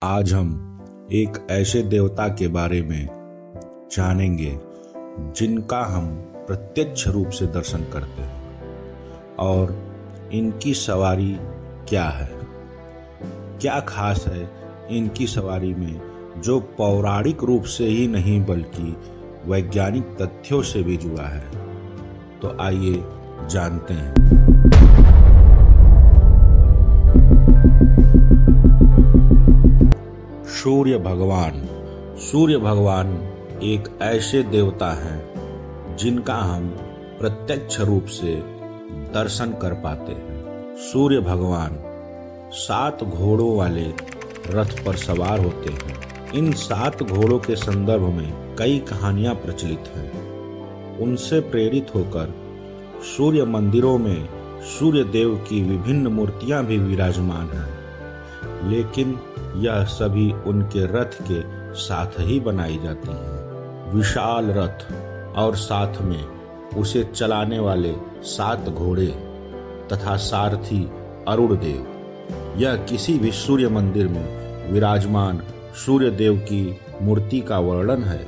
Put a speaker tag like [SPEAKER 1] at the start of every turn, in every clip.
[SPEAKER 1] आज हम एक ऐसे देवता के बारे में जानेंगे जिनका हम प्रत्यक्ष रूप से दर्शन करते हैं और इनकी सवारी क्या है। क्या खास है इनकी सवारी में जो पौराणिक रूप से ही नहीं बल्कि वैज्ञानिक तथ्यों से भी जुड़ा है। तो आइए जानते हैं। सूर्य भगवान एक ऐसे देवता हैं जिनका हम प्रत्यक्ष रूप से दर्शन कर पाते हैं। सूर्य भगवान 7 घोड़ों वाले रथ पर सवार होते हैं। इन 7 घोड़ों के संदर्भ में कई कहानियां प्रचलित हैं। उनसे प्रेरित होकर सूर्य मंदिरों में सूर्य देव की विभिन्न मूर्तियां भी विराजमान हैं, लेकिन यह सभी उनके रथ के साथ ही बनाई जाती हैं। विशाल रथ और साथ में उसे चलाने वाले 7 घोड़े तथा सारथी अरुण देव। यह किसी भी सूर्य मंदिर में विराजमान सूर्य देव की मूर्ति का वर्णन है।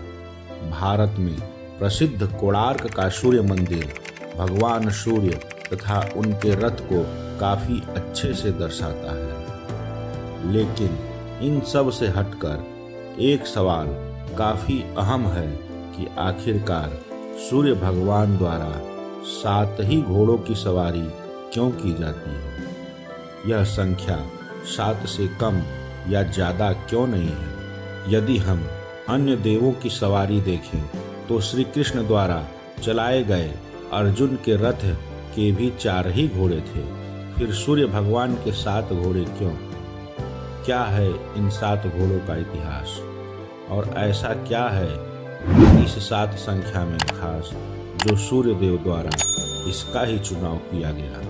[SPEAKER 1] भारत में प्रसिद्ध कोणार्क का सूर्य मंदिर भगवान सूर्य तथा उनके रथ को काफी अच्छे से दर्शाता है। लेकिन इन सब से हटकर एक सवाल काफी अहम है कि आखिरकार सूर्य भगवान द्वारा 7 ही घोड़ों की सवारी क्यों की जाती है। यह संख्या 7 से कम या ज्यादा क्यों नहीं है। यदि हम अन्य देवों की सवारी देखें तो श्री कृष्ण द्वारा चलाए गए अर्जुन के रथ के भी 4 ही घोड़े थे। फिर सूर्य भगवान के 7 घोड़े क्यों? क्या है इन 7 घोड़ों का इतिहास और ऐसा क्या है इस 7 संख्या में खास जो सूर्य देव द्वारा इसका ही चुनाव किया गया।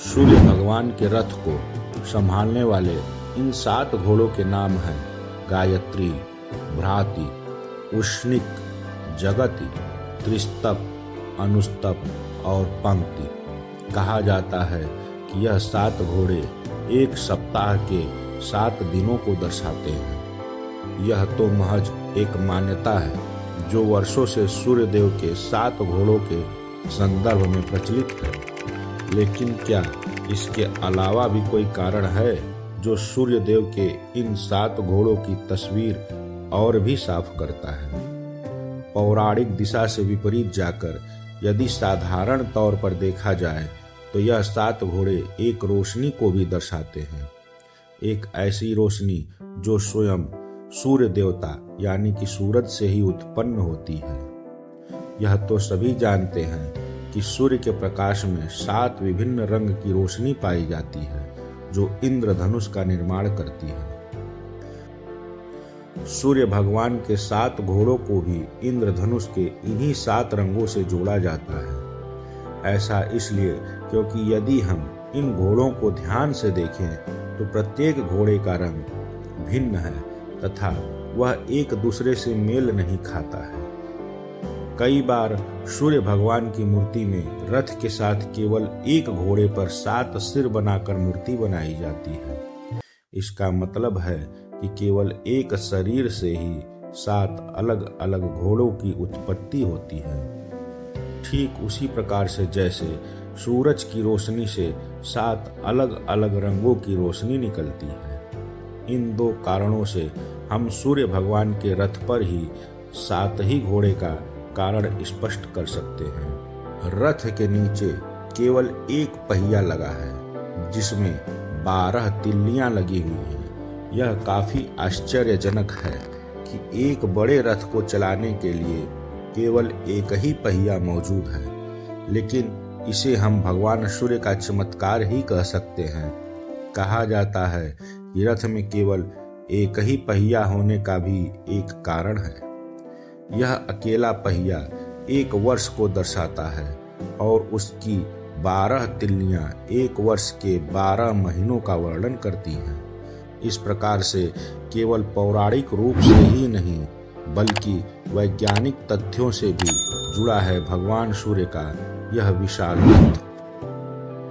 [SPEAKER 1] सूर्य भगवान के रथ को संभालने वाले इन 7 घोड़ों के नाम हैं गायत्री, भ्राति, उष्णिक, जगति, त्रिस्तप, अनुस्तप और पंक्ति। कहा जाता है कि यह 7 घोड़े एक सप्ताह के 7 दिनों को दर्शाते हैं। यह तो महज एक मान्यता है जो वर्षों से सूर्य देव के 7 घोड़ों के संदर्भ में प्रचलित है। लेकिन क्या इसके अलावा भी कोई कारण है जो सूर्य देव के इन 7 घोड़ों की तस्वीर और भी साफ करता है। पौराणिक दिशा से विपरीत जाकर यदि साधारण तौर पर देखा जाए तो यह 7 घोड़े एक रोशनी को भी दर्शाते हैं। एक ऐसी रोशनी जो स्वयं सूर्य देवता यानी कि सूरज से ही उत्पन्न होती है। यह तो सभी जानते हैं कि सूर्य के प्रकाश में 7 विभिन्न रंग की रोशनी पाई जाती है जो इंद्रधनुष का निर्माण करती है। सूर्य भगवान के 7 घोड़ों को भी इंद्रधनुष के इन्हीं 7 रंगों से जोड़ा जाता है। ऐसा इसलिए क्योंकि यदि हम इन घोड़ों को ध्यान से देखें तो प्रत्येक घोड़े का रंग भिन्न है तथा वह एक दूसरे से मेल नहीं खाता है। कई बार सूर्य भगवान की मूर्ति में रथ के साथ केवल एक घोड़े पर 7 सिर बनाकर मूर्ति बनाई जाती है। इसका मतलब है कि केवल एक शरीर से ही 7 अलग अलग घोड़ों की उत्पत्ति होती है। ठीक उसी प्रकार से जैसे सूरज की रोशनी से 7 अलग अलग रंगों की रोशनी निकलती है। इन 2 कारणों से हम सूर्य भगवान के रथ पर ही 7 ही घोड़े का कारण स्पष्ट कर सकते हैं। रथ के नीचे केवल एक पहिया लगा है जिसमें 12 तिल्लियां लगी हुई हैं। यह काफी आश्चर्यजनक है कि एक बड़े रथ को चलाने के लिए केवल एक ही पहिया मौजूद है, लेकिन इसे हम भगवान सूर्य का चमत्कार ही कह सकते हैं। कहा जाता है कि रथ में केवल एक ही पहिया होने का भी एक कारण है। यह अकेला पहिया 1 वर्ष को दर्शाता है और उसकी 12 तिल्लियां 1 वर्ष के 12 महीनों का वर्णन करती हैं। इस प्रकार से केवल पौराणिक रूप से ही नहीं बल्कि वैज्ञानिक तथ्यों से भी जुड़ा है भगवान सूर्य का यह विशाल रथ।